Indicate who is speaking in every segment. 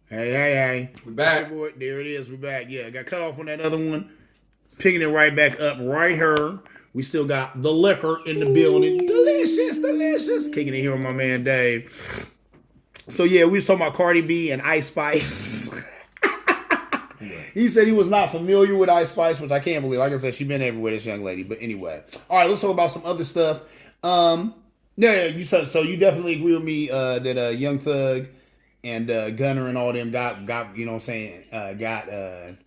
Speaker 1: Hey.
Speaker 2: We back.
Speaker 1: Boy, there it is. We're back. Yeah, got cut off on that other one. Picking it right back up. Right here. We still got the liquor in the building. Delicious. Kicking it here with my man Dave. So yeah, we was talking about Cardi B and Ice Spice. He said he was not familiar with Ice Spice, which I can't believe. Like I said, she's been everywhere, this young lady. But anyway, all right, let's talk about some other stuff. You said so. You definitely agree with me that Young Thug and Gunner and all them got you know what I'm saying got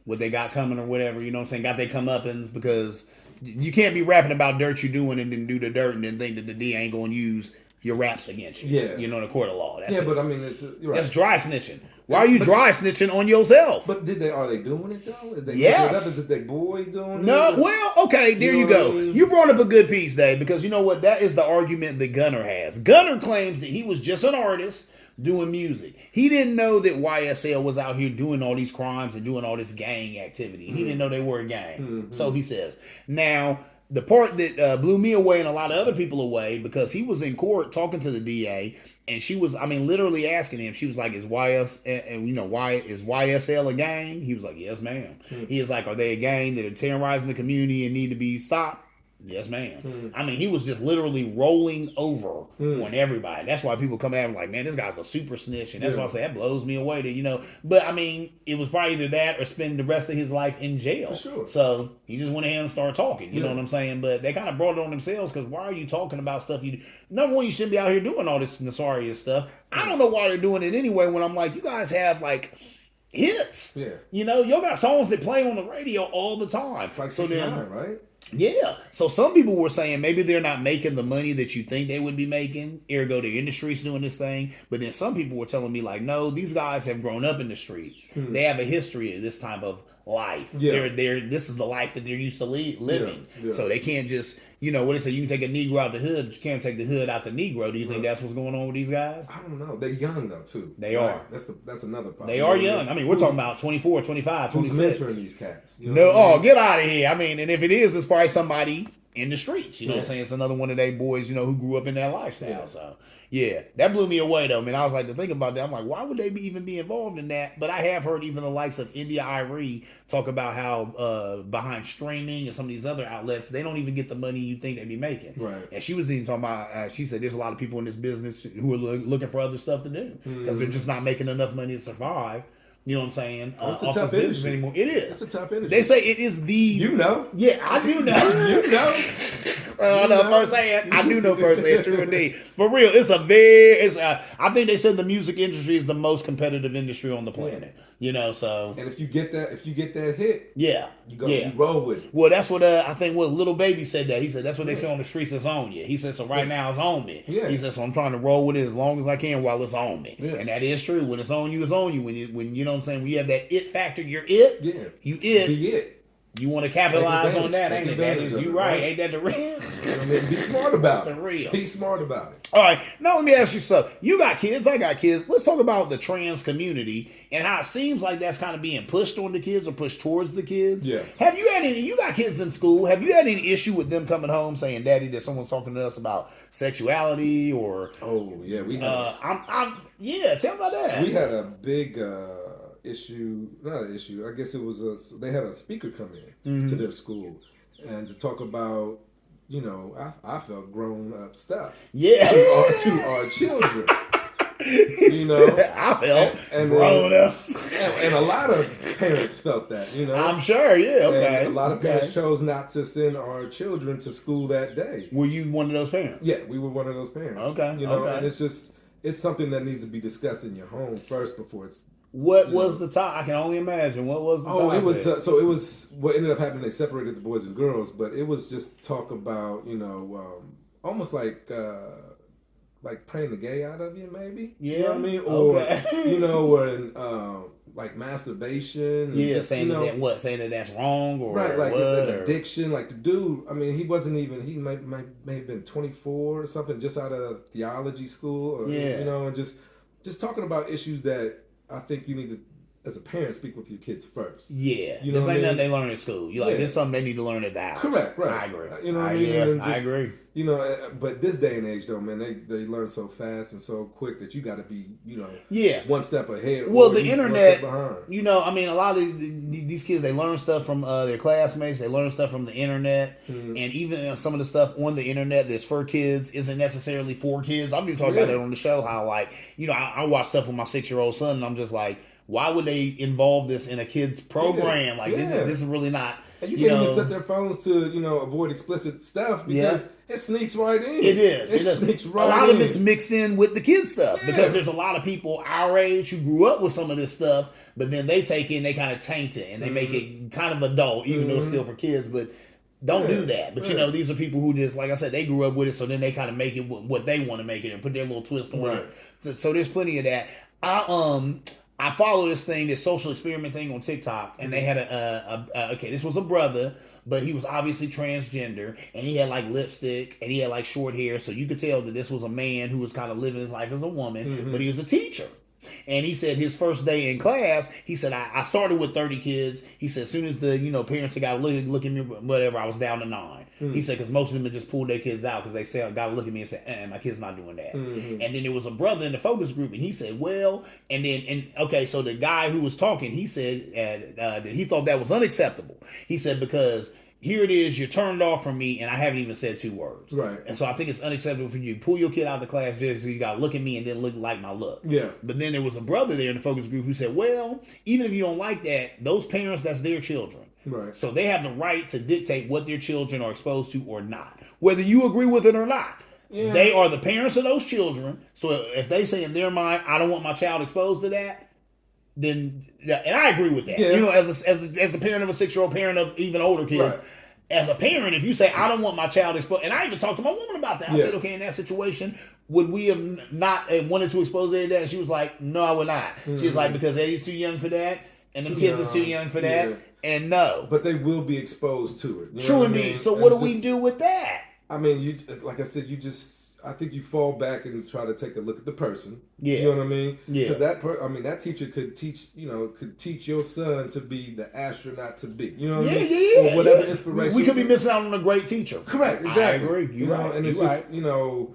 Speaker 1: what they got coming or whatever, you know what I'm saying, got they comeuppance, because you can't be rapping about dirt you're doing and then do the dirt and then think that the D ain't gonna use your raps against you.
Speaker 2: Yeah,
Speaker 1: you know, in the court of law. That's
Speaker 2: but I mean, you're right.
Speaker 1: That's dry snitching. Why are you dry snitching on yourself?
Speaker 2: But are they doing it though?
Speaker 1: Yes.
Speaker 2: Is it their boy doing it?
Speaker 1: No, well, okay, there you go. I mean? You brought up a good piece, Dave, because you know what? That is the argument that Gunner has. Gunner claims that he was just an artist doing music. He didn't know that YSL was out here doing all these crimes and doing all this gang activity. He didn't know they were a gang. Mm-hmm. So he says. Now, the part that blew me away and a lot of other people away, because he was in court talking to the DA, and she was, literally asking him. She was like, "Is YSL a gang?" He was like, "Yes, ma'am." Mm-hmm. He is like, "Are they a gang that are terrorizing the community and need to be stopped?" Yes, ma'am. Mm-hmm. He was just literally rolling over on everybody. That's why people come at him like, man, this guy's a super snitch. And that's why I say that blows me away. But it was probably either that or spend the rest of his life in jail.
Speaker 2: For sure.
Speaker 1: So he just went ahead and started talking. You know what I'm saying? But they kind of brought it on themselves, because why are you talking about stuff you do? Number one, you shouldn't be out here doing all this nefarious stuff. I don't know why they're doing it anyway, when I'm like, you guys have like hits. Yeah. Y'all got songs that play on the radio all the time.
Speaker 2: It's like so then, right?
Speaker 1: Yeah. So some people were saying maybe they're not making the money that you think they would be making, ergo the industry's doing this thing. But then some people were telling me like, no, these guys have grown up in the streets. Mm-hmm. They have a history of this type of life. Yeah. This is the life that they're used to living. Yeah. So they can't just, what they say, you can take a Negro out the hood, but you can't take the hood out the Negro. Do you think that's what's going on with these guys?
Speaker 2: I don't know. They're young though too.
Speaker 1: They are.
Speaker 2: That's another problem.
Speaker 1: They are young. We're talking about 24, 25, 26.
Speaker 2: Who's mentoring these cats?
Speaker 1: Get out of here. And if it is, it's probably somebody in the streets. You know what I'm saying? It's another one of they boys, who grew up in that lifestyle. Yeah. So yeah, that blew me away though. I was like, to think about that, I'm like, why would they even be involved in that? But I have heard even the likes of India Irie talk about how behind streaming and some of these other outlets, they don't even get the money you think they'd be making. Right. And she was even talking about, she said there's a lot of people in this business who are looking for other stuff to do, because they're just not making enough money to survive. You know what I'm saying?
Speaker 2: It's a tough industry anymore.
Speaker 1: It is.
Speaker 2: It's a tough industry.
Speaker 1: They say it is the... Yeah, I do know.
Speaker 2: You know.
Speaker 1: I know firsthand. I do know firsthand. True indeed. For real, I think they said the music industry is the most competitive industry on the planet. So.
Speaker 2: And if you get that hit, you roll with it.
Speaker 1: Well, that's what I think. What Little Baby said that. He said that's what they say on the streets. It's on you. He said so. Right now, it's on me. Yeah. He said so. I'm trying to roll with it as long as I can while it's on me. Yeah. And that is true. When it's on you, it's on you. When you know what I'm saying. When you have that it factor, you're it. Yeah. You it.
Speaker 2: Be it.
Speaker 1: You want to capitalize on that, ain't it? That is you right. Ain't that the real?
Speaker 2: Be smart about it.
Speaker 1: The real.
Speaker 2: Be smart about it.
Speaker 1: All right. Now let me ask you something. You got kids. I got kids. Let's talk about the trans community and how it seems like that's kind of being pushed on the kids or pushed towards the kids. Yeah. Have you had any? You got kids in school. Have you had any issue with them coming home saying, "Daddy, that someone's talking to us about sexuality or?"
Speaker 2: Oh yeah, we.
Speaker 1: Yeah. Tell me about that.
Speaker 2: So we had a big. Not an issue. I guess it was they had a speaker come in to their school and to talk about, I felt grown up stuff.
Speaker 1: Yeah.
Speaker 2: To our children.
Speaker 1: I felt and grown up.
Speaker 2: And a lot of parents felt that,
Speaker 1: I'm sure, yeah, okay.
Speaker 2: And a lot of parents chose not to send our children to school that day.
Speaker 1: Were you one of those parents?
Speaker 2: Yeah, we were one of those parents.
Speaker 1: Okay.
Speaker 2: And it's something that needs to be discussed in your home first before it's.
Speaker 1: What was the top? I can only imagine. What was the top?
Speaker 2: It was it was what ended up happening. They separated the boys and girls, but it was just talk about almost like praying the gay out of you, maybe.
Speaker 1: Yeah,
Speaker 2: you know what I mean, or or like masturbation.
Speaker 1: Yeah, saying that that's wrong or
Speaker 2: right, like
Speaker 1: what,
Speaker 2: an addiction. Like the dude, he wasn't even. He may have been 24 or something, just out of theology school, or and just talking about issues that. I think you need to as a parent, speak with your kids first.
Speaker 1: Yeah,
Speaker 2: You know
Speaker 1: this
Speaker 2: what
Speaker 1: ain't
Speaker 2: I
Speaker 1: nothing
Speaker 2: mean?
Speaker 1: they learn in school. You like this is something they need to learn at the house.
Speaker 2: Correct, right.
Speaker 1: I agree.
Speaker 2: You know what I mean? And then
Speaker 1: I agree.
Speaker 2: You know, but this day and age, though, man, they learn so fast and so quick that you got to be, you know, one step ahead.
Speaker 1: Well,
Speaker 2: or
Speaker 1: the internet,
Speaker 2: one step behind.
Speaker 1: you know, I mean, a lot of these kids, they learn stuff from their classmates. They learn stuff from the internet, and even some of the stuff on the internet that's for kids isn't necessarily for kids. I've been talking about that on the show. How, like, you know, I watch stuff with my 6-year-old son, and I'm just like, why would they involve this in a kid's program? Like, this is really not.
Speaker 2: And you can't even set their phones to, you know, avoid explicit stuff because it sneaks right in.
Speaker 1: It is.
Speaker 2: It sneaks right in.
Speaker 1: A lot of it's mixed in with the kids stuff because there's a lot of people our age who grew up with some of this stuff, but then they take it and they kind of taint it and they make it kind of adult, even though it's still for kids. But don't do that. But, you know, these are people who just, like I said, they grew up with it, so then they kind of make it what they want to make it and put their little twist on it. So there's plenty of that. I follow this social experiment thing on TikTok, and they had this was a brother, but he was obviously transgender, and he had like lipstick, and he had like short hair, so you could tell that this was a man who was kind of living his life as a woman, but he was a teacher. And he said his first day in class, he said, I started with 30 kids. He said, as soon as the, you know, parents got to look at me, whatever, I was down to 9. He said, because most of them had just pulled their kids out because they said, got to look at me and say, my kid's not doing that. And then there was a brother in the focus group, and he said, so the guy who was talking, he said that he thought that was unacceptable. He said, because here it is, you're turned off from me, and I haven't even said 2 words.
Speaker 2: Right.
Speaker 1: And so I think it's unacceptable for you to pull your kid out of the class just so you got to look at me and then look like my look.
Speaker 2: Yeah.
Speaker 1: But then there was a brother there in the focus group who said, well, even if you don't like that, those parents, that's their children.
Speaker 2: Right.
Speaker 1: So they have the right to dictate what their children are exposed to or not, whether you agree with it or not. Yeah. They are the parents of those children. So if they say in their mind, I don't want my child exposed to that, then, and I agree with that. Yeah. You know, as a parent of a 6-year-old, parent of even older kids, as a parent, if you say, I don't want my child exposed, and I even talked to my woman about that. I said, okay, in that situation, would we have not wanted to expose Eddie to that? And she was like, no, I would not. She's like, because Eddie's too young for that, and them kids is too young for that, and no.
Speaker 2: But they will be exposed to it. You
Speaker 1: True indeed. So what do we do with that?
Speaker 2: I mean, you like I said, I think you fall back and try to take a look at the person.
Speaker 1: Yeah.
Speaker 2: You know what I mean?
Speaker 1: Yeah.
Speaker 2: Because that teacher could teach your son to be the astronaut to be. You know what I mean?
Speaker 1: Yeah.
Speaker 2: Or whatever inspiration.
Speaker 1: We could be missing out on a great teacher.
Speaker 2: Correct. Exactly.
Speaker 1: I agree.
Speaker 2: You know, and it's just, you know,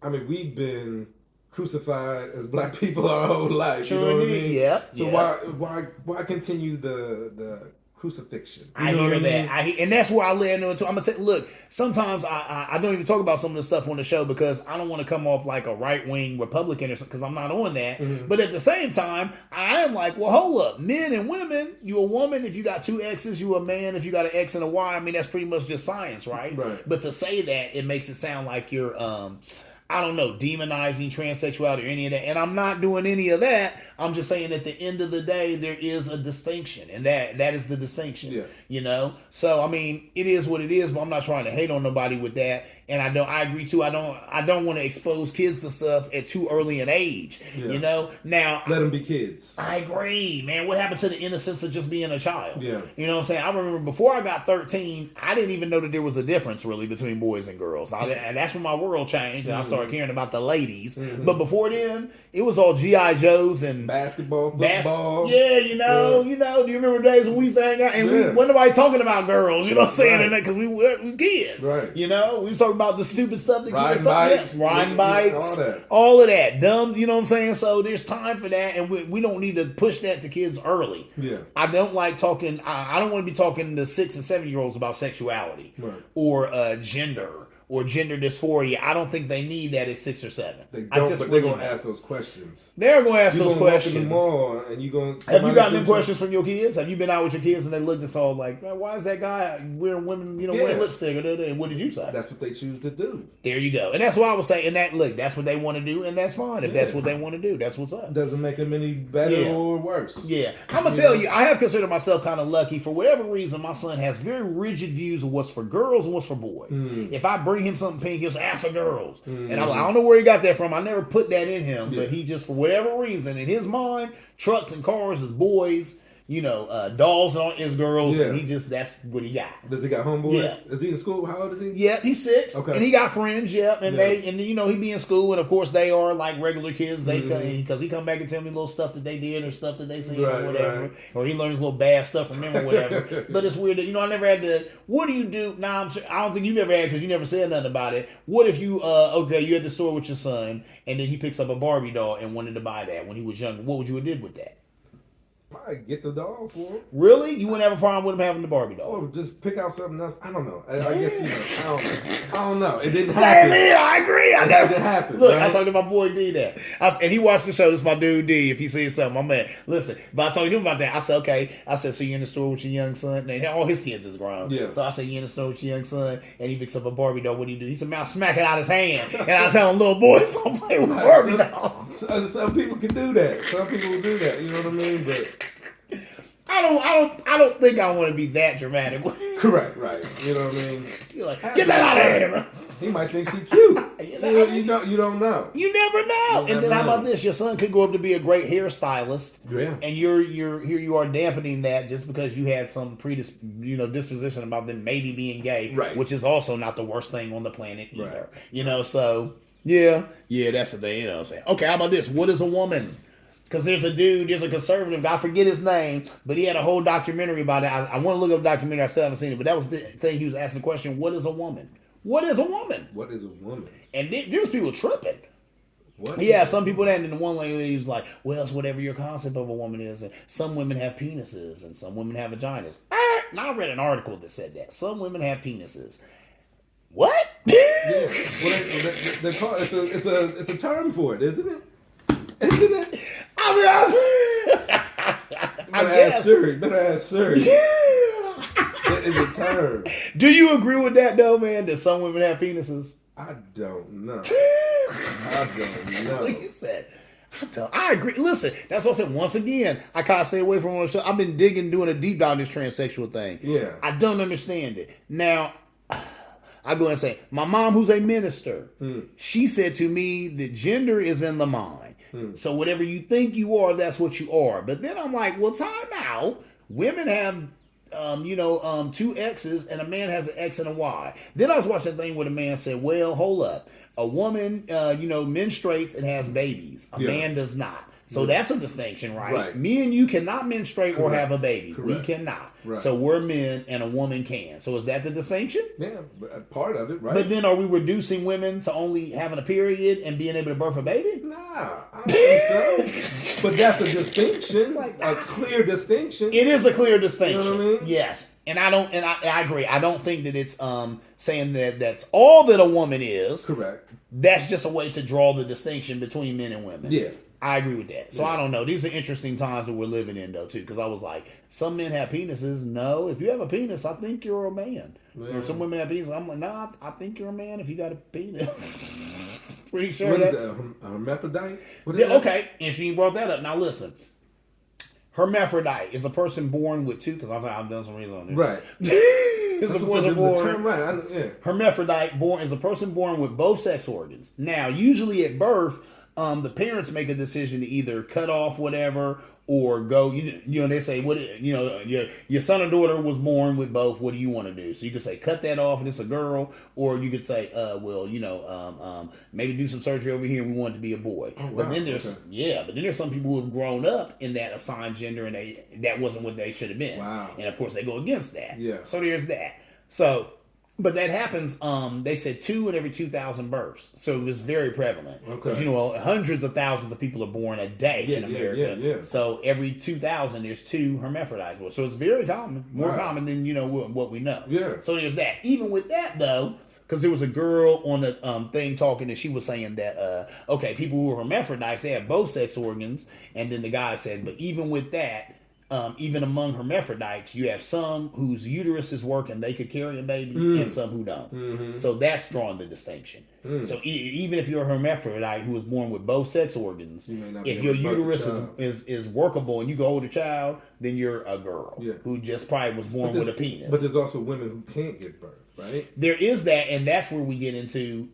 Speaker 2: I mean, we've been crucified as black people our whole life.
Speaker 1: True
Speaker 2: you know
Speaker 1: indeed.
Speaker 2: what I mean?
Speaker 1: Yep.
Speaker 2: So why continue the crucifixion?
Speaker 1: I hear that. And that's where I led into. I'm gonna take. Look, sometimes I don't even talk about some of the stuff on the show because I don't want to come off like a right wing Republican or something because I'm not on that. Mm-hmm. But at the same time, I am like, well, hold up, men and women. You a woman if you got 2 X's. You a man if you got an X and a Y. I mean, that's pretty much just science, right?
Speaker 2: Right.
Speaker 1: But to say that, it makes it sound like you're I don't know, demonizing transsexuality or any of that. And I'm not doing any of that. I'm just saying at the end of the day, there is a distinction. And that is the distinction. Yeah. You know? So, I mean, it is what it is, but I'm not trying to hate on nobody with that. And I agree too. I don't want to expose kids to stuff at too early an age. Yeah. You know? Now,
Speaker 2: let them be kids.
Speaker 1: I agree, man. What happened to the innocence of just being a child?
Speaker 2: Yeah.
Speaker 1: You know what I'm saying? I remember before I got 13, I didn't even know that there was a difference really between boys and girls. And that's when my world changed and I started caring about the ladies. Mm-hmm. But before then, it was all G.I. Joes and
Speaker 2: basketball, football.
Speaker 1: Yeah, you know. Do you remember days when we used to hang out and we wasn't nobody talking about girls, you know what I'm saying? Because we were kids.
Speaker 2: Right.
Speaker 1: You know, we was talking about the stupid stuff that
Speaker 2: riding
Speaker 1: kids
Speaker 2: bikes,
Speaker 1: riding bikes, all of that. Dumb, you know what I'm saying? So there's time for that and we don't need to push that to kids early.
Speaker 2: Yeah.
Speaker 1: I don't like talking, I don't want to be talking to 6 and 7-year-olds about sexuality or gender or gender dysphoria. I don't think they need that at 6 or 7.
Speaker 2: They don't, but they're going to ask those questions.
Speaker 1: They're going to ask those questions.
Speaker 2: You're going to walk in the mall and you're going to...
Speaker 1: Have you gotten them questions from your kids? Have you been out with your kids and they looked and saw like, man, why is that guy wearing wearing lipstick? And what did you say?
Speaker 2: That's what they choose to do.
Speaker 1: There you go. And that's why I was saying that, look, that's what they want to do and that's fine. If that's what they want to do, that's what's up.
Speaker 2: Doesn't make them any better or worse.
Speaker 1: Yeah. I'm going to tell you, I have considered myself kind of lucky. For whatever reason, my son has very rigid views of what's for girls and what's for boys. If I bring him something pink, he'll say, ask for girls. And I'm like, I don't know where he got that from. I never put that in him. But he just, for whatever reason, in his mind, trucks and cars is boys. dolls on his girls,
Speaker 2: Yeah.
Speaker 1: and that's what he got.
Speaker 2: Does he got homeboys?
Speaker 1: Yeah.
Speaker 2: Is he in school? How old is he?
Speaker 1: Yep, he's 6,
Speaker 2: Okay.
Speaker 1: and he got friends. Yep, and
Speaker 2: Yeah.
Speaker 1: he be in school, and of course they are like regular kids. They
Speaker 2: Mhm.
Speaker 1: because he come back and tell me little stuff that they did or stuff that they seen
Speaker 2: Right,
Speaker 1: or whatever,
Speaker 2: right.
Speaker 1: or he learns little bad stuff from them or whatever. But it's weird that I never had to. What do you do? Now I don't think you ever had because you never said nothing about it. What if you you at the store with your son, and then he picks up a Barbie doll and wanted to buy that when he was younger? What would you have did with that?
Speaker 2: Probably get the doll for him.
Speaker 1: Really? You wouldn't have a problem with him having the Barbie doll?
Speaker 2: Or just pick out something else. I don't know. I guess I don't know. It didn't
Speaker 1: Same
Speaker 2: happen.
Speaker 1: here. I agree.
Speaker 2: It didn't happen.
Speaker 1: Look,
Speaker 2: right?
Speaker 1: I talked to my boy D that, and he watched the show. This is my dude D. If he sees something, my man. Listen, but I told him about that. I said, okay. I said, so you in the store with your young son? And all his kids is grown.
Speaker 2: Yeah.
Speaker 1: So I said, you in the store with your young son, and he picks up a Barbie doll. What do you do? He said, man, I smack it out his hand, and I tell him, little boy, stop playing with Barbie dolls.
Speaker 2: Some people can do that. Some people will do that. You know what I mean? But
Speaker 1: I don't think I want to be that dramatic.
Speaker 2: correct, right? You know what I mean?
Speaker 1: You're like, get that out of here.
Speaker 2: He might think she's cute.
Speaker 1: You
Speaker 2: don't know.
Speaker 1: You never know.
Speaker 2: You
Speaker 1: And then
Speaker 2: never
Speaker 1: how about
Speaker 2: know.
Speaker 1: this? Your son could grow up to be a great hairstylist.
Speaker 2: Yeah.
Speaker 1: And you're here you are dampening that just because you had some disposition about them maybe being gay.
Speaker 2: Right.
Speaker 1: Which is also not the worst thing on the planet either.
Speaker 2: Right.
Speaker 1: So yeah, that's the thing, you know what I'm saying. Okay, how about this? What is a woman? Because there's a conservative guy, I forget his name, but he had a whole documentary about it. I want to look up a documentary, I still haven't seen it, but that was the thing he was asking the question, what is a woman? What is a woman?
Speaker 2: What is a woman?
Speaker 1: And there's people tripping.
Speaker 2: What?
Speaker 1: Yeah, some people that, and the one lady was like, well, it's whatever your concept of a woman is. And some women have penises and some women have vaginas. Now I read an article that said that. Some women have penises. What?
Speaker 2: Yeah. Well, they call it, it's a term for it, isn't it? Isn't it?
Speaker 1: I guess.
Speaker 2: Better ask Siri. That is a term.
Speaker 1: Do you agree with that though, man? That some women have penises?
Speaker 2: I don't know. I don't know.
Speaker 1: Like you said. I agree. Listen, that's what I said. Once again, I kind of stay away from the show. I've been doing a deep dive on this transsexual thing.
Speaker 2: Yeah.
Speaker 1: I don't understand it. Now, I go and say, my mom, who's a minister, she said to me that gender is in the mind. So whatever you think you are, that's what you are. But then I'm like, well, time out. Women have, two X's and a man has an X and a Y. Then I was watching a thing where the man said, well, hold up. A woman, menstruates and has babies. A man does not. So that's a distinction, right? Me and you cannot menstruate or have a baby.
Speaker 2: Correct.
Speaker 1: We cannot.
Speaker 2: Right.
Speaker 1: So we're men and a woman can. So is that the distinction?
Speaker 2: Yeah, part of it, right?
Speaker 1: But then are we reducing women to only having a period and being able to birth a baby?
Speaker 2: Nah, I don't think so. But that's a distinction, a clear distinction.
Speaker 1: It is a clear distinction.
Speaker 2: You know what I mean?
Speaker 1: Yes. And I agree. I don't think that it's saying that that's all that a woman is.
Speaker 2: Correct.
Speaker 1: That's just a way to draw the distinction between men and women.
Speaker 2: Yeah.
Speaker 1: I agree with that. So I don't know. These are interesting times that we're living in, though, too. Because I was like, some men have penises. No, if you have a penis, I think you're a man. Or some women have penises. I'm like, nah, I think you're a man if you got a penis. Pretty sure
Speaker 2: What
Speaker 1: that's...
Speaker 2: is that, a hermaphrodite? What is that?
Speaker 1: Okay, interesting you brought that up. Now listen. Hermaphrodite is a person born with two, because I've done some reading on it.
Speaker 2: Right.
Speaker 1: It's a person born...
Speaker 2: Right.
Speaker 1: Hermaphrodite is a person born with both sex organs. Now, usually at birth, the parents make a decision to either cut off whatever or go. They say your son or daughter was born with both. What do you want to do? So you could say cut that off and it's a girl, or you could say, maybe do some surgery over here and we want it to be a boy.
Speaker 2: Oh, wow.
Speaker 1: But then there's some people who have grown up in that assigned gender and that wasn't what they should have been.
Speaker 2: Wow.
Speaker 1: And of course they go against that.
Speaker 2: Yeah.
Speaker 1: So there's that. So. But that happens, they said 2 in every 2,000 births. So it was very prevalent.
Speaker 2: Okay.
Speaker 1: Hundreds of thousands of people are born a day in America.
Speaker 2: Yeah.
Speaker 1: So every 2,000, there's 2 hermaphrodites. So it's very common, more common than, what we know.
Speaker 2: Yeah.
Speaker 1: So there's that. Even with that, though, because there was a girl on the thing talking and she was saying that, people who are hermaphrodites, they have both sex organs. And then the guy said, but even with that, even among hermaphrodites, you have some whose uterus is working, they could carry a baby, and some who don't. Mm-hmm. So that's drawing the distinction. So even if you're a hermaphrodite who was born with both sex organs, if your uterus is workable and you can hold a child, then you're a girl who just probably was born with a penis.
Speaker 2: But there's also women who can't give birth. Right.
Speaker 1: There is that, and that's where we get into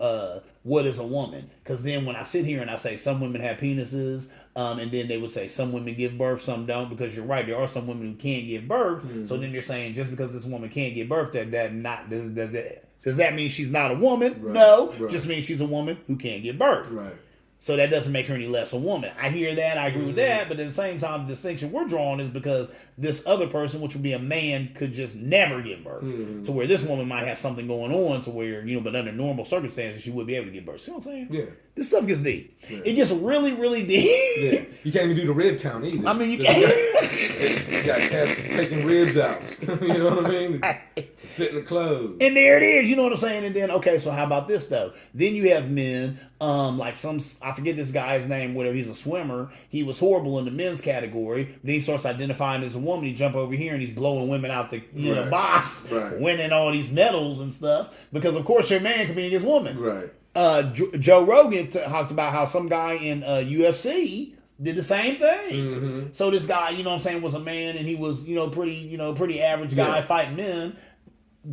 Speaker 1: what is a woman. Because then when I sit here and I say some women have penises, and then they would say some women give birth, some don't, because you're right, there are some women who can't give birth. Mm-hmm. So then you're saying just because this woman can't give birth, does that mean she's not a woman? Right. No, just means she's a woman who can't give birth.
Speaker 2: Right.
Speaker 1: So that doesn't make her any less a woman. I hear that, I agree with that, but at the same time, the distinction we're drawing is because this other person, which would be a man, could just never give birth. To where this woman might have something going on to where, but under normal circumstances, she would be able to give birth. See what I'm saying?
Speaker 2: Yeah.
Speaker 1: This stuff gets deep. Yeah. It gets really, really deep.
Speaker 2: Yeah. You can't even do the rib count either.
Speaker 1: I mean, you can't.
Speaker 2: You got cats taking ribs out. You know what I mean? Fit in the clothes.
Speaker 1: And there it is. You know what I'm saying? And then, okay, so how about this, though? Then you have men, like I forget this guy's name, whatever, he's a swimmer. He was horrible in the men's category. Then he starts identifying as a woman. He jump over here and he's blowing women out the box, winning all these medals and stuff. Because, of course, your man competing against woman.
Speaker 2: Right.
Speaker 1: Joe Rogan talked about how some guy in UFC did the same thing. Mm-hmm. So this guy, was a man and he was, pretty average guy fighting men.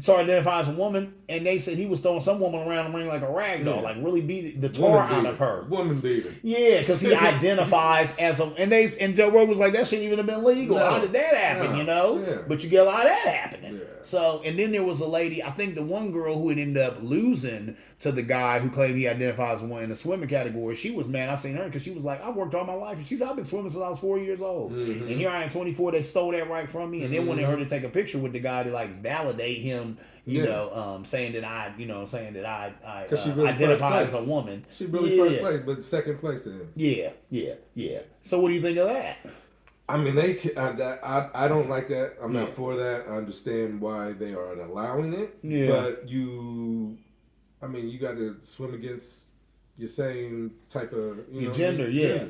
Speaker 1: Started identifying as a woman, and they said he was throwing some woman around the ring like a rag doll, like really beat the tar out of her.
Speaker 2: Woman beater.
Speaker 1: Yeah, because he identifies as a, and Joe Rogan was like, that shouldn't even have been legal. No. How did that happen? Yeah. But you get a lot of that happening. Yeah. So, and then there was a lady, I think the one girl who had ended up losing to the guy who claimed he identifies as one in the swimming category. She was mad. I seen her because she was like, I worked all my life, and I've been swimming since I was 4 years old, and here I am 24. They stole that right from me, and then wanted her to take a picture with the guy to like validate him. Saying that I really identify as a woman.
Speaker 2: She really first place, but second place to him.
Speaker 1: Yeah. So what do you think of that?
Speaker 2: I mean, I don't like that. I'm not for that. I understand why they are allowing it. Yeah. But you got to swim against your same type of
Speaker 1: your gender, yeah.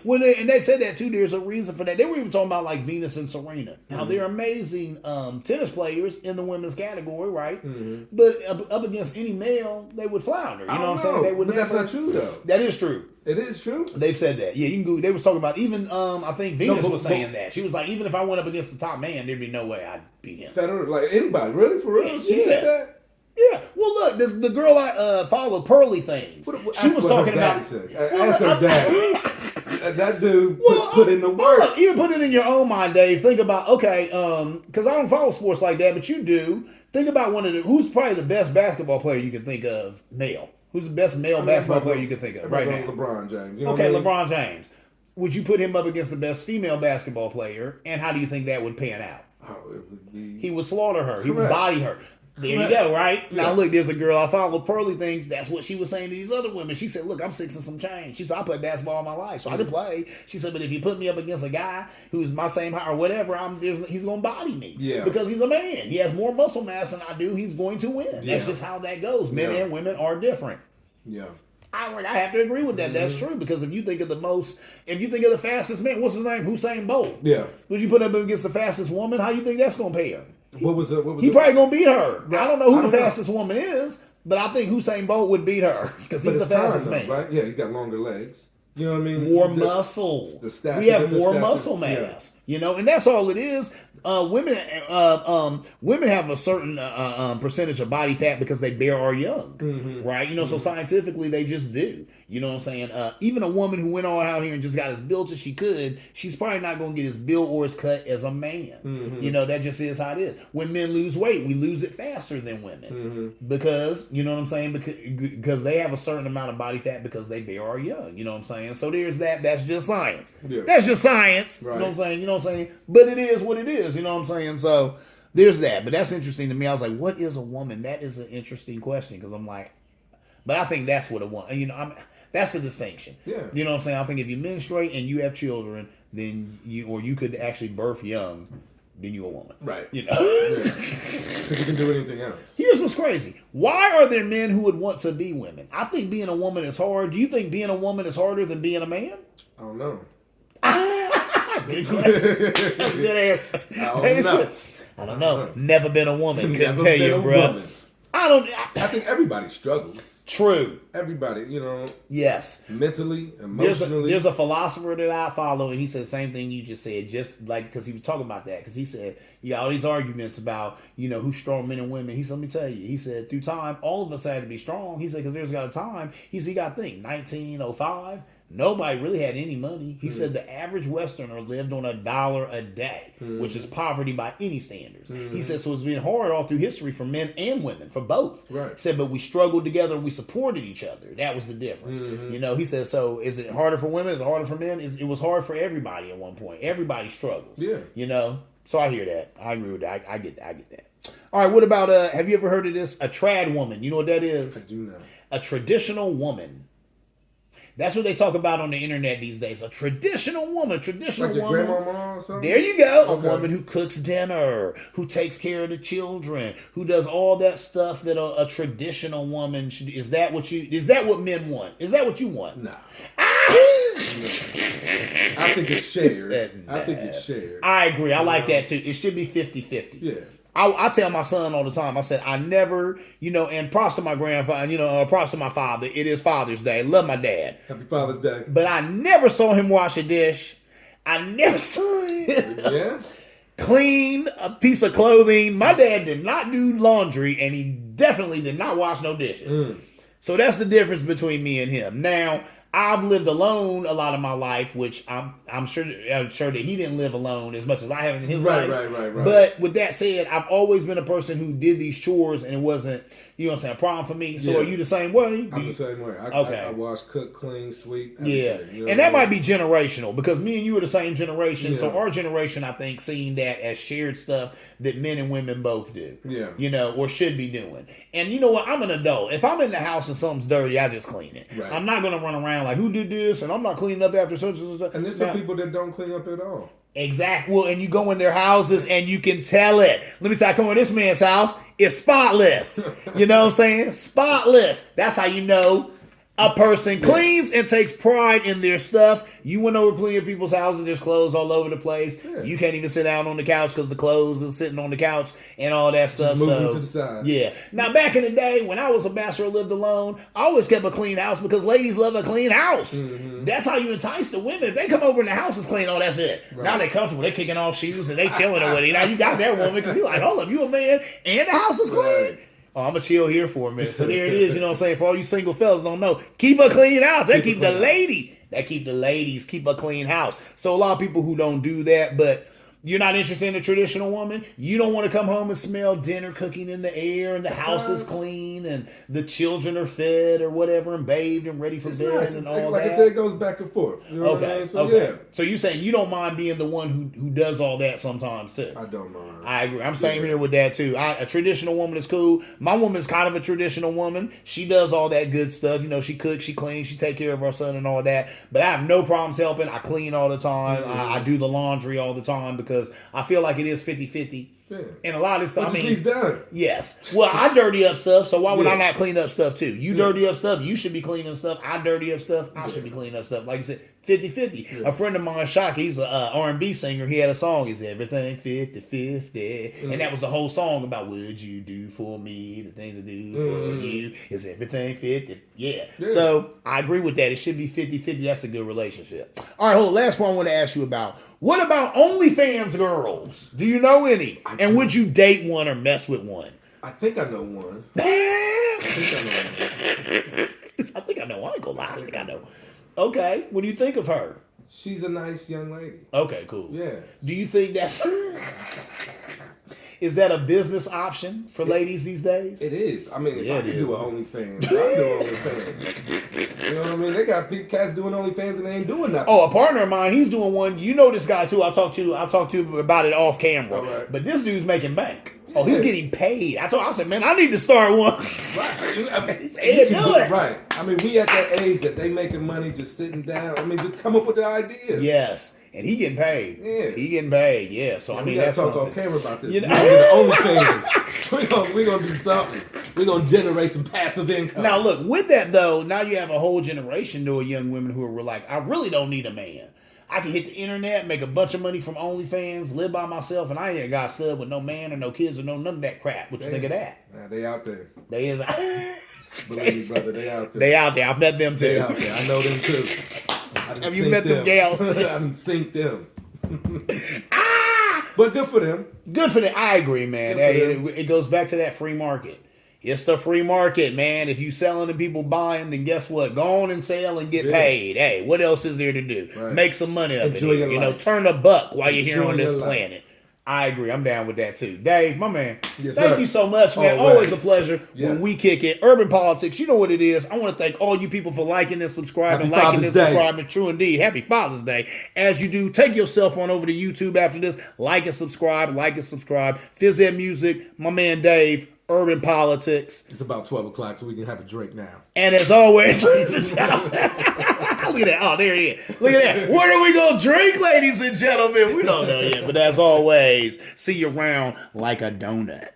Speaker 1: Well, and they said that too. There's a reason for that. They were even talking about like Venus and Serena. Now they're amazing tennis players in the women's category, right? Mm-hmm. But up against any male, they would flounder. You know what I'm saying? They would.
Speaker 2: But that's not true, though.
Speaker 1: That is true.
Speaker 2: It is true.
Speaker 1: They've said that. Yeah, you can go. They was talking about even. I think Venus was saying that. She was like, even if I went up against the top man, there'd be no way I'd beat him.
Speaker 2: Federer, like anybody, really for real? She said that.
Speaker 1: Yeah, well, look, the girl I follow, Pearly Things. She was talking about.
Speaker 2: Ask her dad. That dude put in the work.
Speaker 1: Look, even put it in your own mind, Dave. Think about because I don't follow sports like that, but you do. Think about who's probably the best basketball player you can think of, male. Who's the best male basketball player you can think of right now?
Speaker 2: LeBron James.
Speaker 1: LeBron James. Would you put him up against the best female basketball player, and how do you think that would pan out?
Speaker 2: Oh, it would be.
Speaker 1: He would slaughter her. Correct. He would body her. There you go, right? Yeah. Now, look, there's a girl I follow, Pearly Things. That's what she was saying to these other women. She said, look, I'm 6 and some change. She said, I played basketball all my life, so I didn't play. She said, but if you put me up against a guy who's my same height or whatever, he's going to body me. Yeah. Because he's a man. He has more muscle mass than I do. He's going to win. Yeah. That's just how that goes. Men and women are different.
Speaker 2: Yeah.
Speaker 1: I have to agree with that. Mm-hmm. That's true. Because if you think of the fastest man, what's his name? Usain Bolt.
Speaker 2: Yeah.
Speaker 1: Would you put him against the fastest woman? How you think that's going to pay her?
Speaker 2: He
Speaker 1: probably gonna beat her. I don't know who the fastest woman is, but I think Usain Bolt would beat her because he's the fastest man.
Speaker 2: Right? Yeah, he's got longer legs. You know what I mean?
Speaker 1: More muscle. We have more muscle mass. Yeah. And that's all it is. Women have a certain percentage of body fat because they bear our young, right? So scientifically they just do. You know what I'm saying? Even a woman who went all out here and just got as built as she could, she's probably not going to get as built or as cut as a man. Mm-hmm. That just is how it is. When men lose weight, we lose it faster than women because, you know what I'm saying? Because they have a certain amount of body fat because they bear our young. You know what I'm saying? So there's that. That's just science. Yeah. That's just science. Right. You know what I'm saying? But it is what it is. You know what I'm saying? So there's that. But that's interesting to me. I was like, what is a woman? That is an interesting question because I'm like, but I think that's what a woman, that's the distinction. Yeah. You know what I'm saying? I think if you menstruate and you have children, then you could actually birth young, then you're a woman.
Speaker 2: Right.
Speaker 1: Because
Speaker 2: you can do anything else.
Speaker 1: Here's what's crazy. Why are there men who would want to be women? I think being a woman is hard. Do you think being a woman is harder than being a man?
Speaker 2: I don't know.
Speaker 1: Good question. That's a good answer. I don't know. Never been a woman. Couldn't tell you, bro.
Speaker 2: I think everybody struggles.
Speaker 1: True.
Speaker 2: Everybody,
Speaker 1: Yes.
Speaker 2: mentally, emotionally.
Speaker 1: There's a philosopher that I follow, and he said the same thing you just said, just like, because he was talking about that. Because he said, all these arguments about, who's strong, men and women. He said, let me tell you. He said, through time, all of us had to be strong. He said, because there's got a time. He said, you got to think, 1905. Nobody really had any money. He said the average Westerner lived on $1 a day, which is poverty by any standards. He said, so it's been hard all through history for men and women, for both.
Speaker 2: Right.
Speaker 1: He said, but we struggled together and we supported each other. That was the difference. He said, so is it harder for women? Is it harder for men? It was hard for everybody at one point. Everybody struggles.
Speaker 2: Yeah.
Speaker 1: So I hear that. I agree with that. I get that. All right, what about, have you ever heard of this? A trad woman. You know what that is?
Speaker 2: I do not.
Speaker 1: A traditional woman. That's what they talk about on the internet these days. A traditional woman. Traditional
Speaker 2: like
Speaker 1: woman.
Speaker 2: Grandmama or something?
Speaker 1: There you go.
Speaker 2: Okay.
Speaker 1: A woman who cooks dinner, who takes care of the children, who does all that stuff that a traditional woman should. Is that what men want? Is that what you want?
Speaker 2: No. I think it's shared.
Speaker 1: I agree. I like that too. It should be 50-50.
Speaker 2: Yeah.
Speaker 1: I tell my son all the time, I said, I never, and props to my grandfather, props to my father. It is Father's Day. Love my dad.
Speaker 2: Happy Father's Day.
Speaker 1: But I never saw him wash a dish. I never saw him clean a piece of clothing. My dad did not do laundry, and he definitely did not wash no dishes. So that's the difference between me and him. Now, I've lived alone a lot of my life, which I'm sure that he didn't live alone as much as I have in his life.
Speaker 2: Right.
Speaker 1: But with that said, I've always been a person who did these chores, and it wasn't, a problem for me. So are you the same way?
Speaker 2: I'm the same way. I wash, cook, clean, sweep.
Speaker 1: And that might be generational, because me and you are the same generation. So our generation, I think, seeing that as shared stuff that men and women both do.
Speaker 2: Yeah.
Speaker 1: Or should be doing. And you know what? I'm an adult. If I'm in the house and something's dirty, I just clean it.
Speaker 2: Right.
Speaker 1: I'm not going to run around like, who did this? And I'm not cleaning up after such and such.
Speaker 2: And there's some people that don't clean up at all.
Speaker 1: Exactly. Well, and you go in their houses and you can tell it. Let me tell you, I come to this man's house, it's spotless. You know what I'm saying? Spotless. That's how you know a person cleans and takes pride in their stuff. You went over plenty of people's houses, there's clothes all over the place. Yeah. You can't even sit down on the couch because the clothes are sitting on the couch and all that stuff.
Speaker 2: Just move them to the side.
Speaker 1: Yeah. Now, back in the day, when I was a bachelor, lived alone, I always kept a clean house because ladies love a clean house. That's how you entice the women. If they come over and the house is clean, oh, that's it. Right. Now they're comfortable. They're kicking off shoes and they chilling with it. Now you got that woman because you're like, hold up, you a man and the house is clean. Right. Oh, I'm going to chill here for a minute. So there it is, you know what I'm saying? For all you single fellas don't know, keep a clean house. That keep the lady. That keep the ladies, keep a clean house. So a lot of people who don't do that, but you're not interested in a traditional woman. You don't want to come home and smell dinner cooking in the air and the house is clean and the children are fed or whatever and bathed and ready for bed and all that.
Speaker 2: Like I said, it goes back and forth. You know what I mean? So, yeah.
Speaker 1: So you're saying you don't mind being the one who does all that sometimes too?
Speaker 2: I don't mind.
Speaker 1: I agree. I'm same here with that too. A traditional woman is cool. My woman's kind of a traditional woman. She does all that good stuff. You know, she cooks, she cleans, she take care of her son and all that. But I have no problems helping. I clean all the time. I do the laundry all the time because I feel like it is 50-50.
Speaker 2: Yeah.
Speaker 1: And a lot of this stuff,
Speaker 2: he's done.
Speaker 1: Yes. Well, I dirty up stuff, so why would I not clean up stuff too? You dirty up stuff, you should be cleaning stuff. I dirty up stuff, I should be cleaning up stuff. Like you said, 50-50. A friend of mine, Shock, he's an R&B singer. He had a song, Is Everything 50-50? And that was the whole song about would you do for me the things I do for you? Is everything 50? Yeah. So I agree with that. It should be 50-50. That's a good relationship. All right, hold on. Last one I want to ask you about. What about OnlyFans girls? Do you know any? And would you date one or mess with one?
Speaker 2: I think I know one.
Speaker 1: I think I know. I ain't gonna lie. I think I know. Okay. What do you think of her?
Speaker 2: She's a nice young lady.
Speaker 1: Okay, cool.
Speaker 2: Yeah.
Speaker 1: Do you think that's... Is that a business option for ladies these days?
Speaker 2: It is. I mean, if I could do an OnlyFans, I'd do OnlyFans. You know what I mean? They got cats doing OnlyFans and they ain't doing nothing.
Speaker 1: Oh, a partner of mine, he's doing one. You know this guy too. I'll talk to you about it off camera.
Speaker 2: Right.
Speaker 1: But this dude's making bank. Oh, he's getting paid. I said, man, I need to start one.
Speaker 2: Right. I mean,
Speaker 1: he said, do it.
Speaker 2: Right. I mean, we at that age that they making money just sitting down. I mean, just come up with the ideas.
Speaker 1: Yes. And he getting paid.
Speaker 2: Yeah.
Speaker 1: He getting paid. Yeah. So, I mean,
Speaker 2: we gotta
Speaker 1: that's
Speaker 2: talk
Speaker 1: something.
Speaker 2: on camera about this. You know? OnlyFans. We're going to do something. We're going to generate some passive income.
Speaker 1: Now, look, with that, though, now you have a whole generation of young women who are like, I really don't need a man. I can hit the internet, make a bunch of money from OnlyFans, live by myself, and I ain't got stuck with no man or no kids or none of that crap. What you think of that?
Speaker 2: They out there.
Speaker 1: They is.
Speaker 2: Believe me, brother, they out there.
Speaker 1: They out there. I've met them too.
Speaker 2: They out there. I know them too.
Speaker 1: Have you met them gals too?
Speaker 2: I done synced them. But good for them.
Speaker 1: Good for them. I agree, man. Hey, it goes back to that free market. It's the free market, man. If you selling and people buying, then guess what? Go on and sell and get paid. Hey, what else is there to do? Right. Make some money up in here. You know, turn a buck while you're here on this planet. I agree. I'm down with that too. Dave, my man.
Speaker 2: Yes,
Speaker 1: thank you so much, man. Always a pleasure when we kick it. Urban Politics, you know what it is. I want to thank all you people for liking and subscribing, subscribing. True indeed. Happy Father's Day. As you do, take yourself on over to YouTube after this. Like and subscribe. Phizz Music, my man Dave. Urban Politics.
Speaker 2: It's about 12 o'clock, so we can have a drink now.
Speaker 1: And as always, ladies and gentlemen, look at that. Oh, there it is. Look at that. What are we going to drink, ladies and gentlemen? We don't know yet. But as always, see you around like a donut.